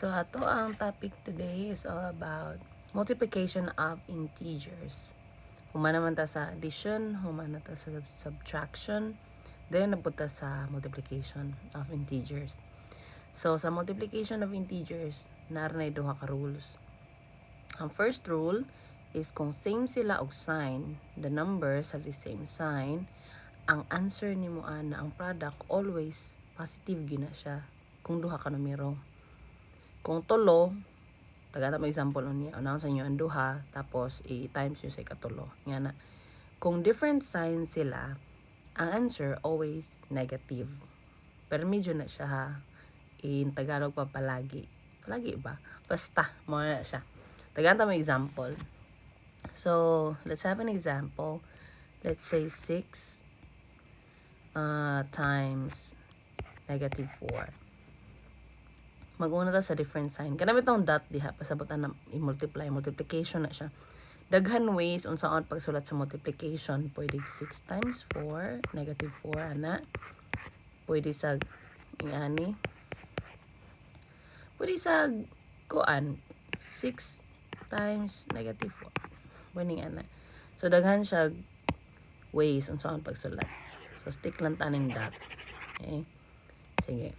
So, ato ang topic today is all about multiplication of integers. Humana naman ta sa addition, humana ta sa subtraction, then napunta sa multiplication of integers. So, sa multiplication of integers, naranay duha ka rules. Ang first rule is kung same sila og sign, the numbers have the same sign, ang answer ni mo ana, ang product, always positive gina siya kung duha ka numero. Kung tulo, tagata mo example niya, unaon sa inyo ang duha, tapos i-times nyo sa ikatulo. Nga na, kung different signs sila, ang answer always negative. Pero medyo na siya ha. In Tagalog pa palagi. Palagi ba? Basta, mo na siya. Tagata mo example. So, let's have an example. Let's say 6 times negative 4. Mag-una ta sa different sign. Kanami itong dot diha, pasabutan na i-multiply. Multiplication na siya. Daghan ways unsaon pagsulat sa multiplication. Pwede 6 times 4, negative 4, ana. Pwede sa, ingani. Pwede sa, kuan, 6 times negative 4. Pwede ana. So, daghan siya ways unsaon pagsulat. So, stick lang taning dot. Okay? Sige.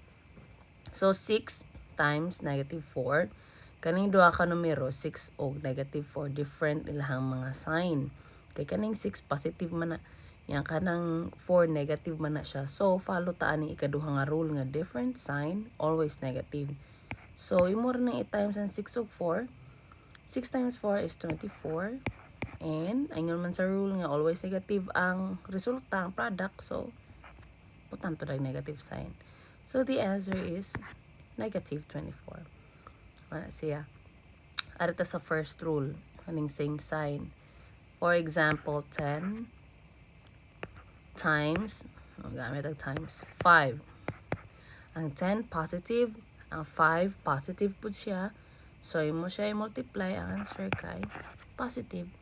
So, 6 times negative 4. Kaning duha ka numero, 6 o negative 4, different ilahang mga sign. Kay kaning 6 positive man na, yang kanang 4 negative man na siya. So, follow ta ani ikaduha nga rule nga different sign, always negative. So, imo rin na i-times ang 6 og 4. 6 times 4 is 24. And, ayun man sa rule nga always negative ang resulta, ang product. So, putan to negative sign. So, the answer is negative 24. Wala siya. Arita sa first rule, kaning same sign. For example, 10 times, gamit ang times, 5. Ang 10 positive, ang 5 positive po siya. So, mo siya i-multiply, ang answer kay positive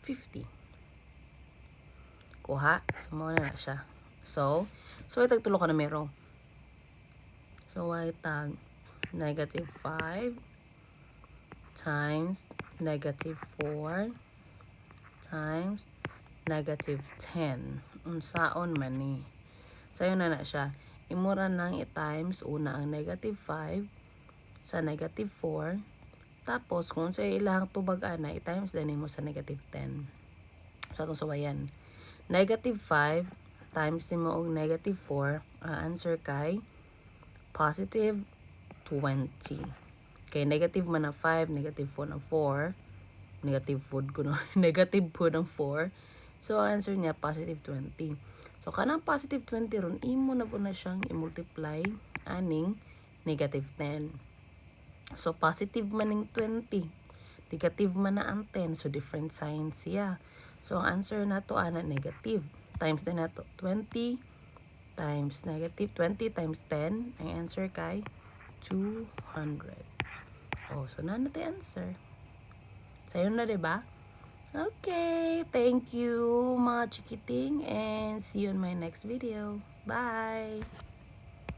50. Kuha, so mo na siya. So itag tulo ka numero. So, ay tag negative 5 times negative 4 times negative 10. Unsaon man ni. Sayon na siya. Imura nang i-times una ang negative 5 sa negative 4. Tapos, kung sa ilang tubag na, i-times din mo sa negative 10. So, itong sawayan. Negative 5 times mo og negative 4. Ang answer kay positive 20. Kay negative man ang 5, negative po ng 4. Negative food ko no. Negative po ng 4. So, ang answer niya, positive 20. So, kanang positive 20 ron, imo na po na siyang i-multiply aning negative 10. So, positive man ng 20. Negative man na ang 10. So, different signs siya. So, ang answer na to, ana, negative. Times din na to, 20 times negative 20 times 10, ang answer kay 200. Oh, so na natin answer. Sayon na, diba? Okay, thank you mga chikiting, and see you in my next video. Bye!